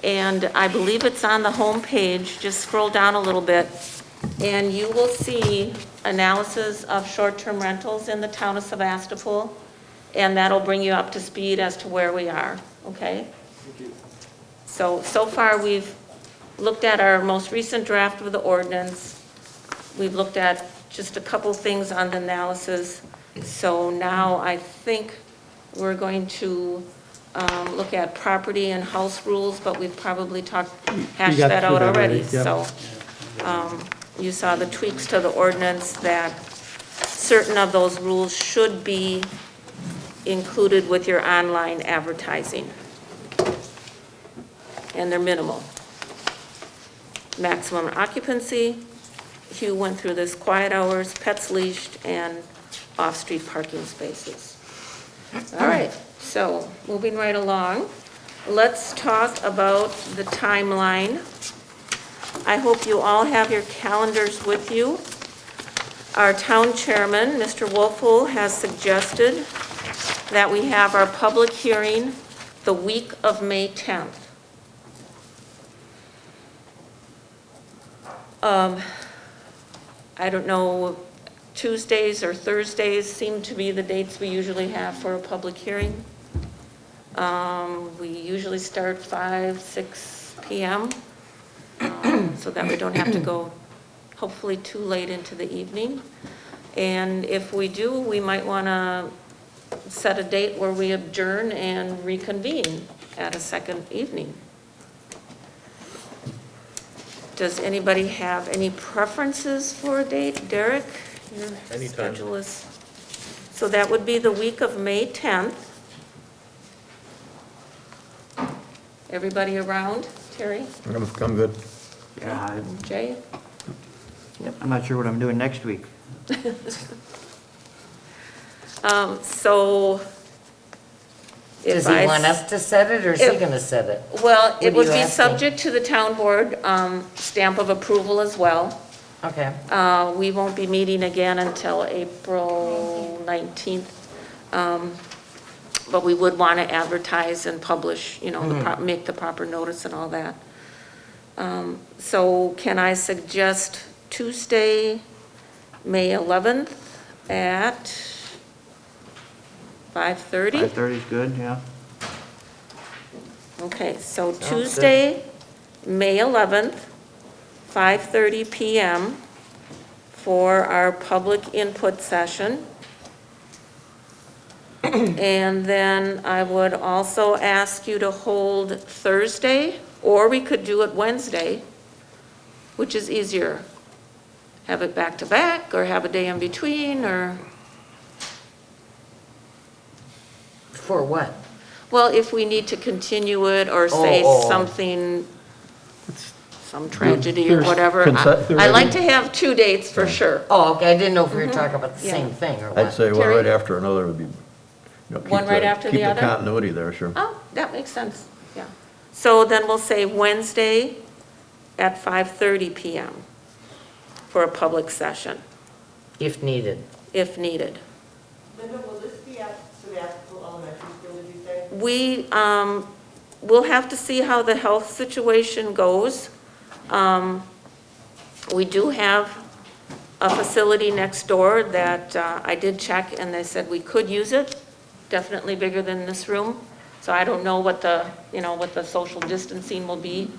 C: and I believe it's on the homepage, just scroll down a little bit, and you will see analysis of short-term rentals in the town of Sevastopol, and that'll bring you up to speed as to where we are, okay? So far, we've looked at our most recent draft of the ordinance. We've looked at just a couple things on the analysis. So now I think we're going to look at property and house rules, but we've probably hashed
O: got
C: that
O: through
C: out
O: that
C: already.
O: already, yep.
C: So you saw the tweaks to the ordinance, that certain of those rules should be included with your online advertising. And they're minimal. Maximum occupancy, Hugh went through this, quiet hours, pets leashed, and off-street parking spaces. All right, so moving right along, let's talk about the timeline. I hope you all have your calendars with you. Our town chairman, Mr. Wolfel, has suggested that we have our public hearing the week of May 10th. I don't know, Tuesdays or Thursdays seem to be the dates we usually have for a public hearing. We usually start 5, 6 p.m., so that we don't have to go, hopefully, too late into the evening. And if we do, we might want to set a date where we adjourn and reconvene at a second evening. Does anybody have any preferences for a date? Derek, your
K: Anytime.
C: schedule is, so that would be the week of May 10th. Everybody around? Terry?
P: I'm good.
Q: Yeah,
C: Jay?
Q: I'm not sure what I'm doing next week.
C: So.
D: Does
C: if
D: he
C: I
D: want
C: s-
D: us to set it, or is he
C: if-
D: gonna set it?
C: Well,
D: What
C: it
D: are
C: would
D: you
C: be
D: asking?
C: subject to the town board stamp of approval as well.
D: Okay.
C: We won't be meeting again until April 19th. But we would want to advertise and publish, make the proper notice and all that. So can I suggest Tuesday, May 11th at 5:30?
Q: 5:30 is good, yeah.
C: Okay, so
Q: good.
C: Tuesday, May 11th, 5:30 PM for our public input session. And then I would also ask you to hold Thursday, or we could do it Wednesday, which is easier. Have it back to back, or have a day in between, or,
D: For what?
C: well, if we need to continue it, or say
D: Oh.
C: something, some tragedy or
O: There's
C: whatever. I like to have 2 dates for sure.
D: Oh, okay, I didn't know if we were talking about the
C: Yeah.
D: same thing or
P: I'd
D: what.
P: say one
C: Terry?
P: right after another would be, keep
C: One right after the other?
P: Keep the continuity there, sure.
C: Oh, that makes sense, yeah. So then we'll say Wednesday at 5:30 PM for a public session,
D: If needed.
C: if needed.
A: Linda, will this be at Sevastopol Elementary School, did you say?
C: We'll have to see how the health situation goes. We do have a facility next door that I did check, and they said we could use it, definitely bigger than this room. So I don't know what the social distancing will be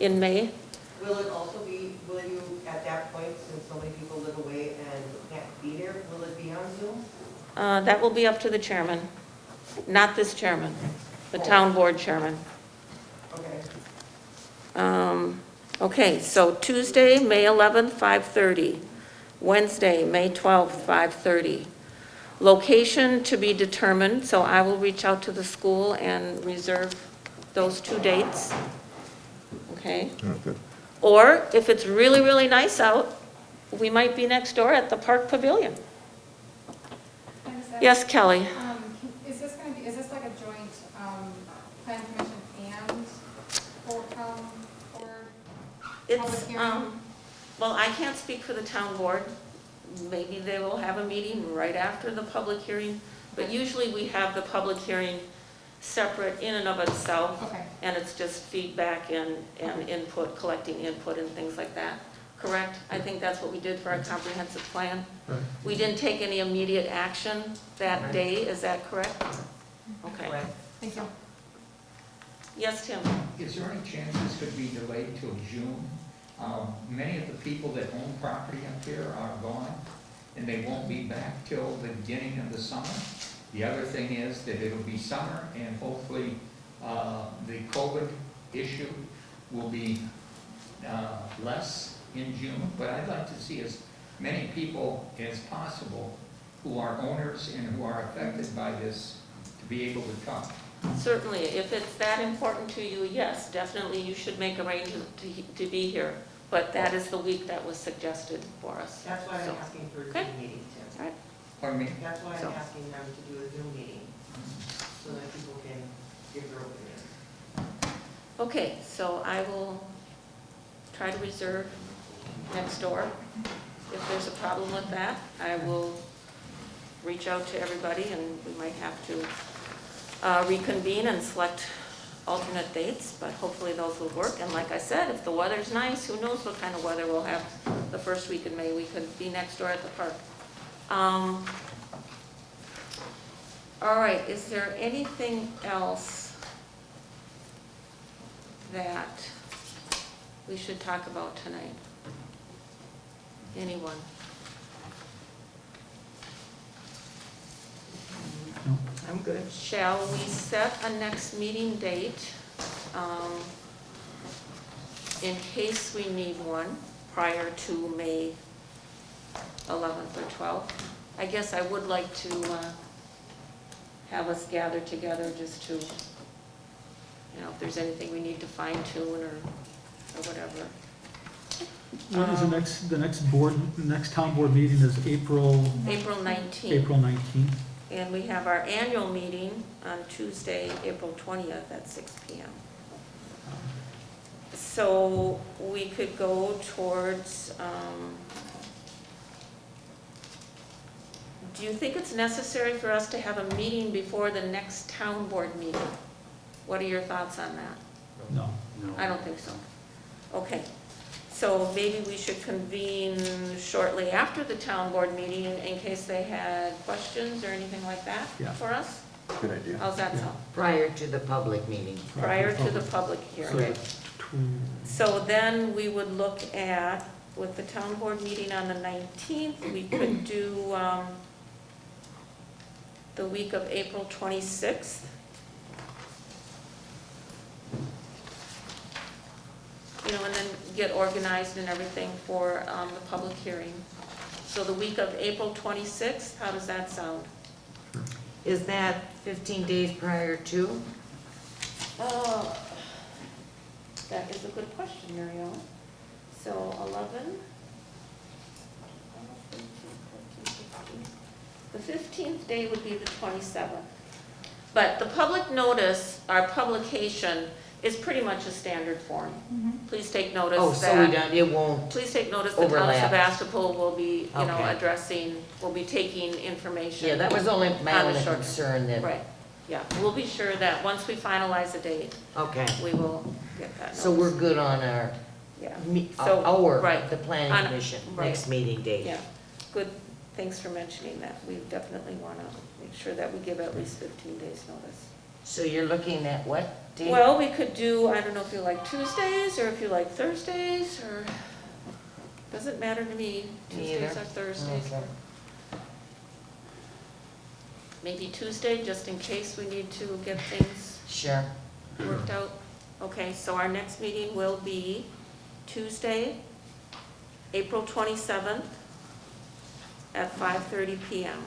C: in May.
A: Will it also be, will you, at that point, since so many people live away and can't be there, will it be on Zoom?
C: That will be up to the chairman, not this chairman, the town board chairman.
A: Okay.
C: Okay, so Tuesday, May 11th, 5:30. Wednesday, May 12th, 5:30. Location to be determined, so I will reach out to the school and reserve those 2 dates. Okay?
P: Okay.
C: Or if it's really, really nice out, we might be next door at the Park Pavilion. Yes, Kelly?
G: Is this going to be, is this like a joint plan commission and town board public
C: It's,
G: hearing?
C: well, I can't speak for the town board. Maybe they will have a meeting right after the public hearing, but usually we have the public hearing separate in and of itself.
G: Okay.
C: And it's just feedback and input, collecting input and things like that. Correct? I think that's what we did for our comprehensive plan.
O: Right.
C: We didn't take any immediate action that day, is that correct? Okay.
A: Correct.
G: Thank you.
C: Yes, Tim?
H: Is there any chance this could be delayed till June? Many of the people that own property up here are gone, and they won't be back till the beginning of the summer. The other thing is that it'll be summer, and hopefully the COVID issue will be less in June, but I'd like to see as many people as possible who are owners and who are affected by this to be able to come.
C: Certainly, if it's that important to you, yes, definitely you should make arrangements to be here. But that is the week that was suggested for us.
A: That's why
C: So,
A: I'm asking for a
C: okay.
A: Zoom meeting, Tim.
C: All right.
H: Pardon me?
A: That's why
C: So-
A: I'm asking them to do a Zoom meeting, so that people can give their opinions.
C: Okay, so I will try to reserve next door. If there's a problem with that, I will reach out to everybody, and we might have to reconvene and select alternate dates, but hopefully those will work. And like I said, if the weather's nice, who knows what kind of weather we'll have the first week in May. We could be next door at the park. All right, is there anything else that we should talk about tonight? Anyone?
A: I'm good.
C: Shall we set a next meeting date in case we need one prior to May 11th or 12th? I guess I would like to have us gather together just to, if there's anything we need to fine tune or whatever.
O: When is the next town board meeting is April
C: April 19th.
O: April 19th?
C: And we have our annual meeting on Tuesday, April 20th at 6 PM. So we could go towards do you think it's necessary for us to have a meeting before the next town board meeting? What are your thoughts on that?
O: No.
C: I don't think so. Okay, so maybe we should convene shortly after the town board meeting in case they had questions or anything like that
O: Yeah.
C: for us?
P: Good idea.
C: How's that sound?
D: Prior to the public meeting.
C: Prior to the public hearing.
O: Correct.
C: So then we would look at, with the town board meeting on the 19th, we could do the week of April 26th. You know, and then get organized and everything for the public hearing. So the week of April 26th, how does that sound?
D: Is that 15 days prior to?
C: That is a good question, Mary Ellen. So 11, the 15th day would be the 27th. But the public notice, our publication, is pretty much a standard form. Please take notice
D: Oh, so we
C: that,
D: don't, it won't,
C: please take notice that town of
D: overlap.
C: Sebastopol will be, you know,
D: Okay.
C: addressing, will be taking information.
D: yeah, that was only my
C: On the
D: only
C: short-
D: concern that,
C: Right, yeah, we'll be sure that once we finalize the date,
D: okay.
C: we will get that notice.
D: So we're good on our,
C: Yeah,
D: our,
C: right,
D: the planning
C: on-
D: commission,
C: right.
D: next meeting date.
C: yeah, good, thanks for mentioning that. We definitely want to make sure that we give at least 15 days notice.
D: So you're looking at what date?
C: Well, we could do, I don't know if you like Tuesdays, or if you like Thursdays, or, doesn't matter to me. Tuesdays
D: Neither.
C: or Thursdays.
D: Okay.
C: Maybe Tuesday, just in case we need to get things
D: Sure.
C: worked out. Okay, so our next meeting will be Tuesday, April 27th at 5:30 PM.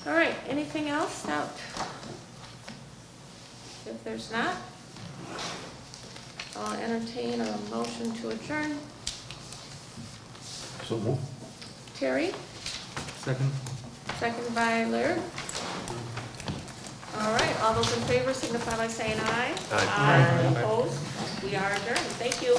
C: All right, anything else out? If there's not, I'll entertain a motion to adjourn.
P: So move.
C: Terry,
O: Second.
C: second by Laird. All right, all those in favor signify by saying aye.
P: Aye.
C: Opposed? We are adjourned. Thank you.